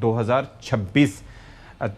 2026।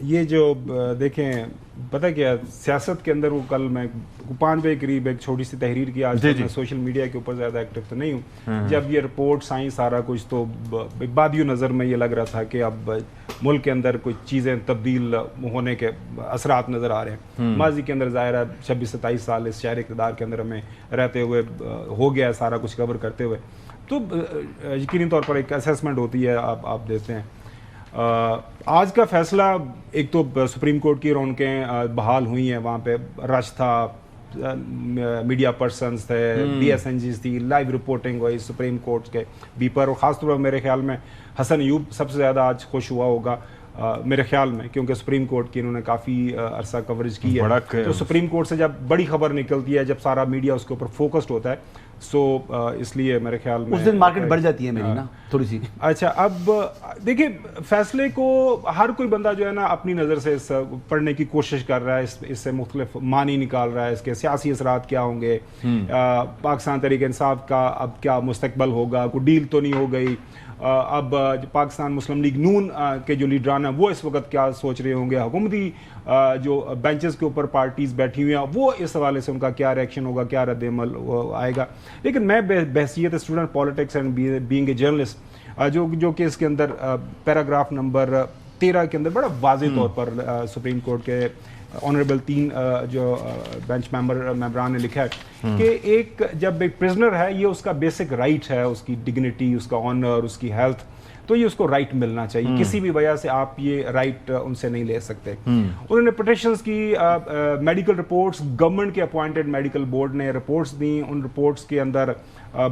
یہ جو دیکھیں پتہ کیا سیاست کے اندر وہ کل میں 5 بجے قریب ایک چھوٹی سی تحریر کی, آج میں سوشل میڈیا کے اوپر زیادہ ایکٹیو تو نہیں ہوں, جب یہ رپورٹس آئیں سارا کچھ تو بادیو نظر میں یہ لگ رہا تھا کہ اب ملک کے اندر کچھ چیزیں تبدیل ہونے کے اثرات نظر آ رہے ہیں. ماضی کے اندر ظاہر ہے 26-27 سال اس شہر اقتدار کے اندر ہمیں رہتے ہوئے ہو گیا سارا کچھ کور کرتے ہوئے, تو یقینی طور پر ایک اسیسمنٹ ہوتی ہے آپ دیتے ہیں. آج کا فیصلہ ایک تو سپریم کورٹ کی رونقیں بحال ہوئی ہیں, وہاں پہ رش تھا, میڈیا پرسنز تھے, ڈی ایس این جیز تھی, لائیو رپورٹنگ ہوئی سپریم کورٹ کے بھی پر, اور خاص طور پر میرے خیال میں حسن ایوب سب سے زیادہ آج خوش ہوا ہوگا میرے خیال میں, کیونکہ سپریم کورٹ کی انہوں نے کافی عرصہ کوریج کی ہے. تو سپریم کورٹ سے جب بڑی خبر نکلتی ہے, جب سارا میڈیا اس کے اوپر فوکسڈ ہوتا ہے, سو اس لیے میرے خیال میں اس دن مارکیٹ بڑھ جاتی ہے میری نا تھوڑی سی. اچھا, اب دیکھیں فیصلے کو ہر کوئی بندہ جو ہے نا اپنی نظر سے پڑھنے کی کوشش کر رہا ہے, اس سے مختلف معنی نکال رہا ہے, اس کے سیاسی اثرات کیا ہوں گے, پاکستان تحریک انصاف کا اب کیا مستقبل ہوگا, کوئی ڈیل تو نہیں ہو گئی, اب پاکستان مسلم لیگ نون کے جو لیڈران ہیں وہ اس وقت کیا سوچ رہے ہوں گے, حکومتی جو بینچز کے اوپر پارٹیز بیٹھی ہوئی ہیں وہ اس حوالے سے ان کا کیا ریئیکشن ہوگا, کیا رد عمل آئے گا. لیکن میں بحیثیت student politics and being a journalist جو کہ اس کے اندر پیراگراف نمبر 13 کے اندر بڑا واضح طور پر سپریم کورٹ کے آنریبل 3 جو بینچ ممبران نے لکھا ہے کہ ایک جب ایک پرزنر ہے یہ اس کا بیسک رائٹ ہے, اس کی ڈگنیٹی, اس کا آنر, اس کی ہیلتھ, تو یہ اس کو رائٹ ملنا چاہیے, کسی بھی وجہ سے آپ یہ رائٹ ان سے نہیں لے سکتے. انہوں نے پٹیشنز کی, میڈیکل رپورٹس, گورنمنٹ کے اپوائنٹڈ میڈیکل بورڈ نے رپورٹس دیں, ان رپورٹس کے اندر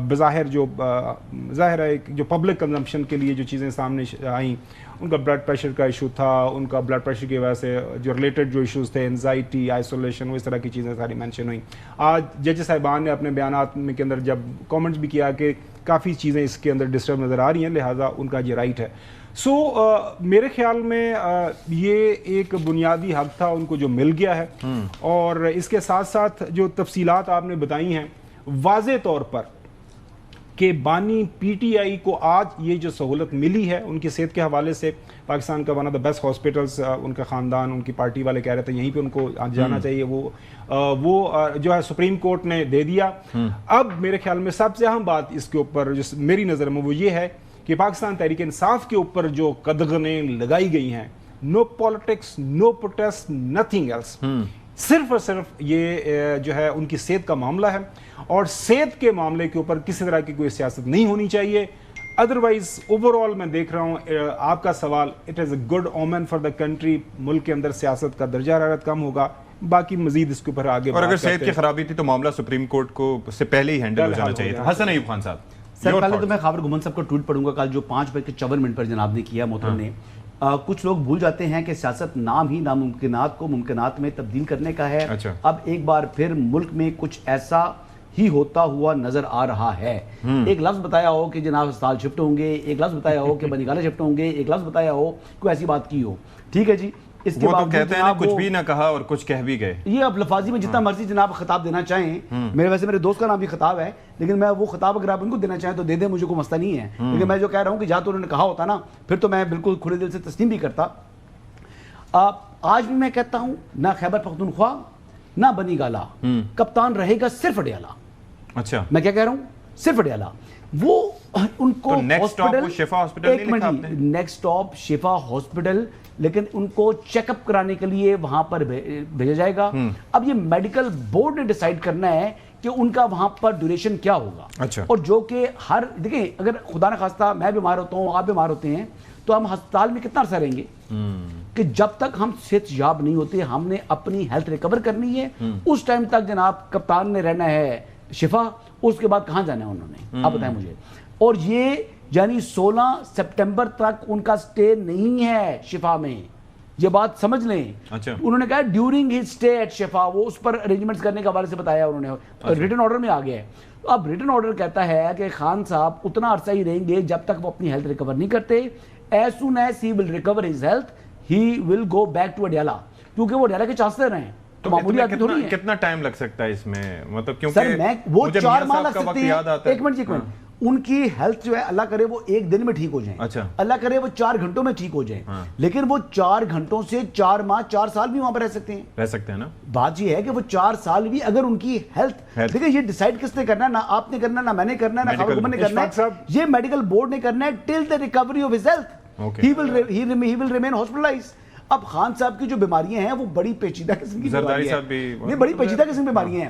بظاہر جو ظاہر ہے جو پبلک کنزمپشن کے لیے جو چیزیں سامنے آئیں, ان کا بلڈ پریشر کا ایشو تھا, ان کا بلڈ پریشر کی وجہ سے جو ریلیٹڈ جو ایشوز تھے, انزائٹی, آئسولیشن, وہ اس طرح کی چیزیں ساری مینشن ہوئیں. آج جج صاحبان نے اپنے بیانات میں کے اندر جب کامنٹس بھی کیا کہ کافی چیزیں اس کے اندر ڈسٹرب نظر آ رہی ہیں, لہٰذا ان کا یہ رائٹ ہے. سو میرے خیال میں یہ ایک بنیادی حق تھا ان کو جو مل گیا ہے, اور اس کے ساتھ ساتھ جو تفصیلات آپ نے بتائی ہیں واضح طور پر کہ بانی پی ٹی آئی کو آج یہ جو سہولت ملی ہے ان کی صحت کے حوالے سے, پاکستان کا one of the best hospitals, ان کا خاندان, ان کی پارٹی والے کہہ رہے تھے یہیں پہ ان کو جانا چاہیے, وہ جو ہے سپریم کورٹ نے دے دیا. اب میرے خیال میں سب سے اہم بات اس کے اوپر جو میری نظر میں وہ یہ ہے کہ پاکستان تحریک انصاف کے اوپر جو قدغنیں لگائی گئی ہیں, نو پالیٹکس, نو پروٹیسٹ, نتھنگ ایلس, صرف اور صرف یہ جو ہے ان کی صحت کا معاملہ ہے, اور صحت کے معاملے کے اوپر کسی طرح کی کوئی سیاست نہیں ہونی چاہیے. ادروائز اوور آل میں دیکھ رہا ہوں آپ کا سوال, it is a good omen for the country, ملک کے اندر سیاست کا درجہ حرارت کم ہوگا, باقی مزید اس کے اوپر آگے. اور اگر صحت کی خرابی تھی تو معاملہ سپریم کورٹ کو اس سے پہلے ہی ہینڈل ہو جانا چاہیے تھا. حسن ایوب خان صاحب, سر پہلے تو میں خاور گھمن صاحب کو ٹویٹ پڑھوں گا کل جو 5:54 پر جناب نے کیا محترم نے. کچھ لوگ بھول جاتے ہیں کہ سیاست نام ہی ناممکنات کو ممکنات میں تبدیل کرنے کا ہے. اب ایک بار پھر ملک میں کچھ ایسا ہی ہوتا ہوا نظر آ رہا ہے. ایک لفظ بتایا ہو کہ جناب اسپتال شفٹ ہوں گے, ایک لفظ بتایا ہو کہ بنیگالے شفٹ ہوں گے, ایک لفظ بتایا ہو کوئی ایسی بات کی ہو, ٹھیک ہے جی, اس کے بعد کہتے ہیں کچھ بھی نہ کہا اور کچھ کہہ بھی گئے. یہ اب لفاظی میں جتنا مرضی جناب خطاب دینا چاہیں, میرے دوست کا نام بھی خطاب ہے, لیکن میں وہ خطاب اگر آپ ان کو دینا چاہیں تو دے دیں, مجھے کوئی مسئلہ نہیں ہے. لیکن میں جو کہہ رہا ہوں کہ جہاں تو انہوں نے کہا ہوتا نا, پھر تو میں بالکل کھلے دل سے تسلیم بھی کرتا. آج بھی میں کہتا ہوں نہ خیبر پختونخوا نہ بنی گالا, کپتان رہے گا صرف اڈیالہ. اچھا, میں کیا کہہ رہا ہوں, صرف اڈیالہ. وہ ان کو نیکسٹ اسٹاپ شفا ہاسپٹل, لیکن ان کو چیک اپ کرانے کے لیے وہاں پر بھیجا جائے گا. اب یہ میڈیکل بورڈ نے ڈیسائیڈ کرنا ہے کہ ان کا وہاں پر ڈیوریشن کیا ہوگا. اور جو کہ دیکھیں اگر خدا نخواستہ میں بیمار ہوتا ہوں, آپ بیمار ہوتے ہیں, تو ہم ہسپتال میں کتنا عرصہ رہیں گے کہ جب تک ہم صحت یاب نہیں ہوتے, ہم نے اپنی ہیلتھ ریکور کرنی ہے. اس ٹائم تک جناب کپتان نے رہنا ہے شفا, اس کے بعد کہاں جانا ہے انہوں نے, آپ بتائیں مجھے. اور یہ یعنی 16 سپٹمبر تک ان کا سٹے نہیں ہے شفا میں, یہ بات سمجھ لیں. انہوں نے کہا ڈیورنگ ہز سٹے ایٹ شفا, وہ اس پر ارینجمنٹس کرنے کے حوالے سے بتایا انہوں نے, ریٹن آرڈر میں آ گیا ہے. اب ریٹن آرڈر کہتا ہے کہ خان صاحب اتنا عرصہ ہی رہیں گے جب تک وہ اپنی ہیلتھ ریکور نہیں کرتے. As soon as he will recover his health he will go back to Adiala, کیونکہ وہ اڈیالہ کے چانس دے رہے ہیں. تو معمولی آدمی تھوڑی ہے. کتنا ٹائم لگ سکتا ہے اس میں, مطلب کیونکہ وہ 4 ماہ لگ سکتے ہیں. ایک منٹ ان کی ہیلتھ جو ہے اللہ کرے وہ ایک دن میں ٹھیک ہو جائیں, اچھا, اللہ کرے وہ 4 گھنٹوں میں ٹھیک ہو جائیں, لیکن وہ 4 گھنٹوں سے 4 ماہ 4 سال بھی وہاں پر رہ سکتے ہیں نا. بات یہ ہے کہ وہ 4 سال بھی اگر ان کی ہیلتھ, دیکھیں یہ ڈیسائیڈ کس نے کرنا ہے, نہ آپ نے کرنا, نہ میں نے کرنا, نہ خاور گھمن نے کرنا ہے, یہ میڈیکل بورڈ نے کرنا ہے till the recovery of his health, he will remain hospitalised. اب خان صاحب کی جو بیماریاں ہیں وہ بڑی پیچیدہ قسم کی بیماریاں ہیں, بڑی پیچیدہ قسم کی بیماریاں ہیں.